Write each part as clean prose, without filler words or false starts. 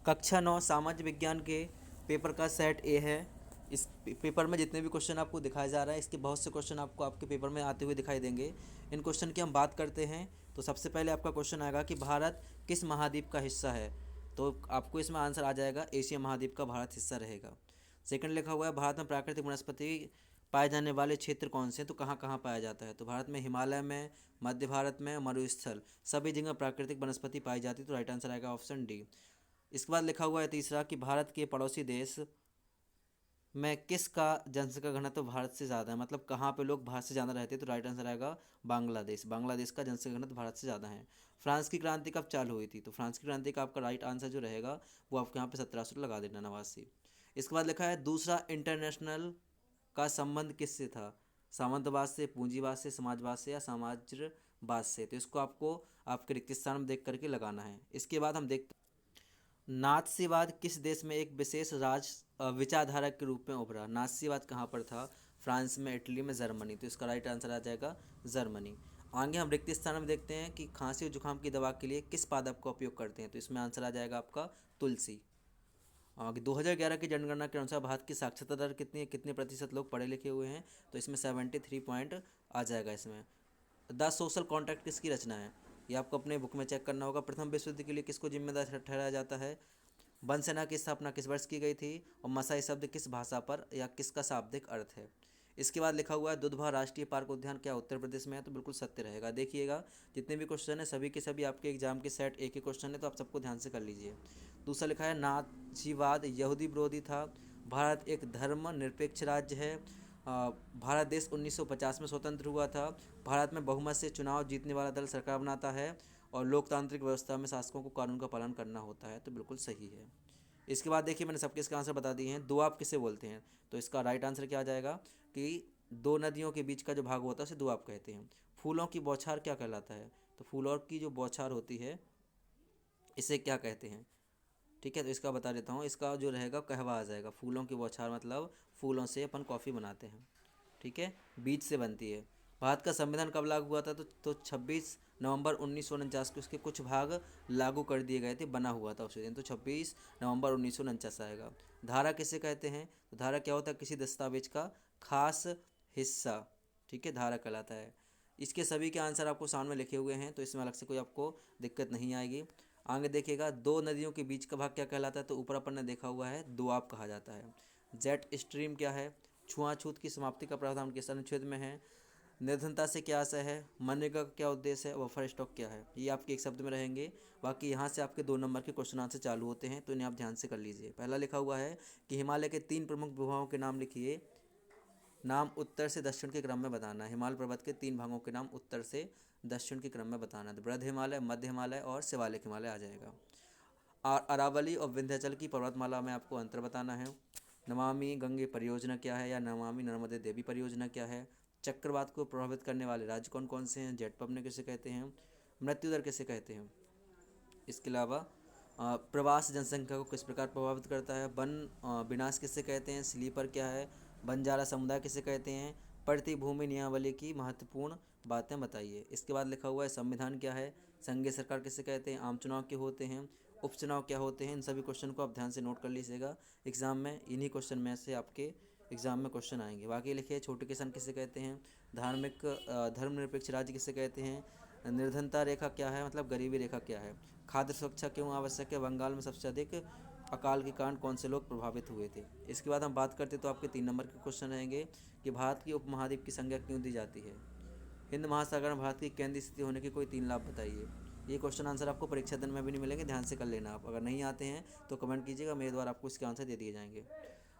कक्षा 9 सामाजिक विज्ञान के पेपर का सेट ए है। इस पेपर में जितने भी क्वेश्चन आपको दिखाया जा रहा है, इसके बहुत से क्वेश्चन आपको आपके पेपर में आते हुए दिखाई देंगे। इन क्वेश्चन की हम बात करते हैं तो सबसे पहले आपका क्वेश्चन आएगा कि भारत किस महाद्वीप का हिस्सा है। तो आपको इसमें आंसर आ जाएगा एशिया महाद्वीप का भारत हिस्सा रहेगा। सेकंड लिखा हुआ है भारत में प्राकृतिक वनस्पति पाए जाने वाले क्षेत्र कौन से हैं, तो कहाँ कहाँ पाया जाता है। तो भारत में हिमालय में, मध्य भारत में, मरुस्थल सभी जगह प्राकृतिक वनस्पति पाई जाती है। तो राइट आंसर आएगा ऑप्शन डी। इसके बाद लिखा हुआ है तीसरा कि भारत के पड़ोसी देश में किसका जनसंख्या घनत्व भारत से ज़्यादा है, मतलब कहाँ पे लोग भारत से ज़्यादा रहते हैं। तो राइट आंसर आएगा बांग्लादेश। बांग्लादेश का जनसंख्या घनत्व भारत से ज़्यादा है। फ्रांस की क्रांति कब चालू हुई थी, तो फ्रांस की क्रांति का आपका राइट आंसर जो रहेगा वो आपके यहाँ पे 1700 लगा देना, 89। इसके बाद लिखा है दूसरा इंटरनेशनल का संबंध किससे था, सामंतवाद से, पूंजीवाद से, समाजवाद से या साम्राज्यवाद से। तो इसको आपको आपके रिक्त स्थान में देख करके लगाना है। इसके बाद हम देखते नाथसीवाद किस देश में एक विशेष विचारधारा के रूप में उभरा। नाथसीवाद कहाँ पर था, फ्रांस में, इटली में, जर्मनी। तो इसका राइट आंसर आ जाएगा जर्मनी। आगे हम रिक्त स्थान में देखते हैं कि खांसी और जुकाम की दवा के लिए किस पादप का उपयोग करते हैं। तो इसमें आंसर आ जाएगा आपका तुलसी। आगे 2011 की जनगणना के अनुसार भारत की साक्षरता दर कितनी है, कितने प्रतिशत लोग पढ़े लिखे हुए हैं। तो इसमें 73 पॉइंट आ जाएगा। इसमें द सोशल कॉन्ट्रैक्ट किसकी रचना है, ये आपको अपने बुक में चेक करना होगा। प्रथम विश्व युद्ध के लिए किसको जिम्मेदार ठहराया जाता है। वन सेना की स्थापना किस वर्ष की गई थी, और मसाई शब्द किस भाषा पर या किसका शाब्दिक अर्थ है। इसके बाद लिखा हुआ है दुधवा राष्ट्रीय पार्क उद्यान क्या उत्तर प्रदेश में है। तो बिल्कुल सत्य रहेगा। देखिएगा जितने भी क्वेश्चन है सभी के सभी आपके एग्जाम के सेट एक ही क्वेश्चन है, तो आप सबको ध्यान से कर लीजिए। दूसरा लिखा है नाजीवाद यहूदी विरोधी था। भारत एक धर्म निरपेक्ष राज्य है। भारत देश 1950 में स्वतंत्र हुआ था। भारत में बहुमत से चुनाव जीतने वाला दल सरकार बनाता है, और लोकतांत्रिक व्यवस्था में शासकों को कानून का पालन करना होता है। तो बिल्कुल सही है। इसके बाद देखिए मैंने सबके इसका आंसर बता दिए हैं। दोआब किसे बोलते हैं, तो इसका राइट आंसर क्या आ जाएगा कि दो नदियों के बीच का जो भाग होता है उसे दोआब कहते हैं। फूलों की बौछार क्या कहलाता है, तो फूलों की जो बौछार होती है इसे क्या कहते हैं। ठीक है, तो इसका बता देता हूँ। इसका जो रहेगा कहवा आ जाएगा। फूलों की बौछार मतलब फूलों से अपन कॉफ़ी बनाते हैं। ठीक है, बीज से बनती है। भारत का संविधान कब लागू हुआ था, तो 26 नवंबर 1949 को इसके कुछ भाग लागू कर दिए गए थे, बना हुआ था उसी दिन। तो 26 नवंबर 1949 आएगा। धारा किसे कहते हैं, तो धारा क्या होता है, किसी दस्तावेज का खास हिस्सा। ठीक है, धारा कहलाता है। इसके सभी के आंसर आपको सामने लिखे हुए हैं, तो इसमें अलग से कोई आपको दिक्कत नहीं आएगी। आगे देखिएगा दो नदियों के बीच का भाग क्या कहलाता है, तो ऊपर अपन ने देखा हुआ है दोआब कहा जाता है। जेट स्ट्रीम क्या है, छुआछूत की समाप्ति का प्रावधान किस अनुच्छेद में है। निर्धनता से क्या आशय है, मनरेगा का क्या उद्देश्य है, बफर स्टॉक क्या है। ये आपके एक शब्द में रहेंगे। बाकी यहाँ से आपके 2 नंबर के क्वेश्चन आंसर चालू होते हैं, तो इन्हें आप ध्यान से कर लीजिए। पहला लिखा हुआ है कि हिमालय के 3 प्रमुख भूभागों के नाम लिखिए। नाम उत्तर से दक्षिण के क्रम में बताना है। हिमालय पर्वत के 3 भागों के नाम उत्तर से दक्षिण के क्रम में बताना है। तो बृहद हिमालय, मध्य हिमालय और शिवालिक हिमालय आ जाएगा। और अरावली और विंध्याचल की पर्वतमाला में आपको अंतर बताना है। नमामि गंगे परियोजना क्या है, या नमामि नर्मदे देवी परियोजना क्या है। चक्रवात को प्रभावित करने वाले राज्य कौन कौन से हैं, जेट पबने किसे कहते हैं, मृत्यु दर किसे कहते हैं। इसके अलावा प्रवास जनसंख्या को किस प्रकार प्रभावित करता है। वन विनाश किसे कहते हैं, स्लीपर क्या है, बंजारा समुदाय किसे कहते हैं। प्रतिभूमि नियमावली की महत्वपूर्ण बातें बताइए। इसके बाद लिखा हुआ है संविधान क्या है, संघीय सरकार किसे कहते हैं, आम चुनाव क्या होते हैं, उपचुनाव क्या होते हैं। इन सभी क्वेश्चन को आप ध्यान से नोट कर लीजिएगा। एग्जाम में इन्हीं क्वेश्चन में से आपके एग्जाम में क्वेश्चन आएंगे। बाकी लिखिए छोटे किसान किसे कहते हैं, धार्मिक धर्मनिरपेक्ष राज्य किसे कहते हैं, निर्धनता रेखा क्या है, मतलब गरीबी रेखा क्या है, खाद्य सुरक्षा क्यों आवश्यक है, बंगाल में सबसे अधिक अकाल के कारण कौन से लोग प्रभावित हुए थे। इसके बाद हम बात करते तो आपके 3 नंबर के क्वेश्चन रहेंगे कि भारत की उपमहाद्वीप की संज्ञा क्यों दी जाती है। हिंद महासागर में भारत की केंद्रीय स्थिति होने के कोई 3 लाभ बताइए। ये क्वेश्चन आंसर आपको परीक्षा दिन में भी नहीं मिलेंगे, ध्यान से कर लेना आप। अगर नहीं आते हैं तो कमेंट कीजिएगा, मेरे द्वारा आपको इसके आंसर दे दिए जाएंगे।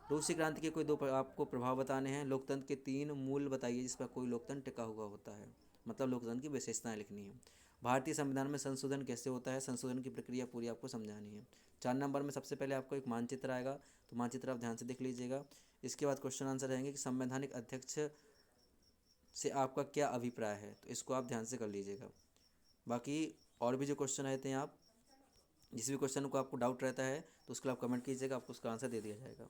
रूसी क्रांति के कोई 2 आपको प्रभाव बताने हैं। लोकतंत्र के 3 मूल बताइए जिस पर कोई लोकतंत्र टिका हुआ होता है, मतलब लोकतंत्र की विशेषताएं लिखनी है। भारतीय संविधान में संशोधन कैसे होता है, संशोधन की प्रक्रिया पूरी आपको समझानी है। 4 नंबर में सबसे पहले आपको एक मानचित्र आएगा, तो मानचित्र आप ध्यान से देख लीजिएगा। इसके बाद क्वेश्चन आंसर रहेंगे कि संवैधानिक अध्यक्ष से आपका क्या अभिप्राय है, तो इसको आप ध्यान से कर लीजिएगा। बाकी और भी जो क्वेश्चन रहते हैं, आप जिस भी क्वेश्चन को आपको डाउट रहता है तो उसके लिए आप कमेंट कीजिएगा, आपको उसका आंसर दे दिया जाएगा।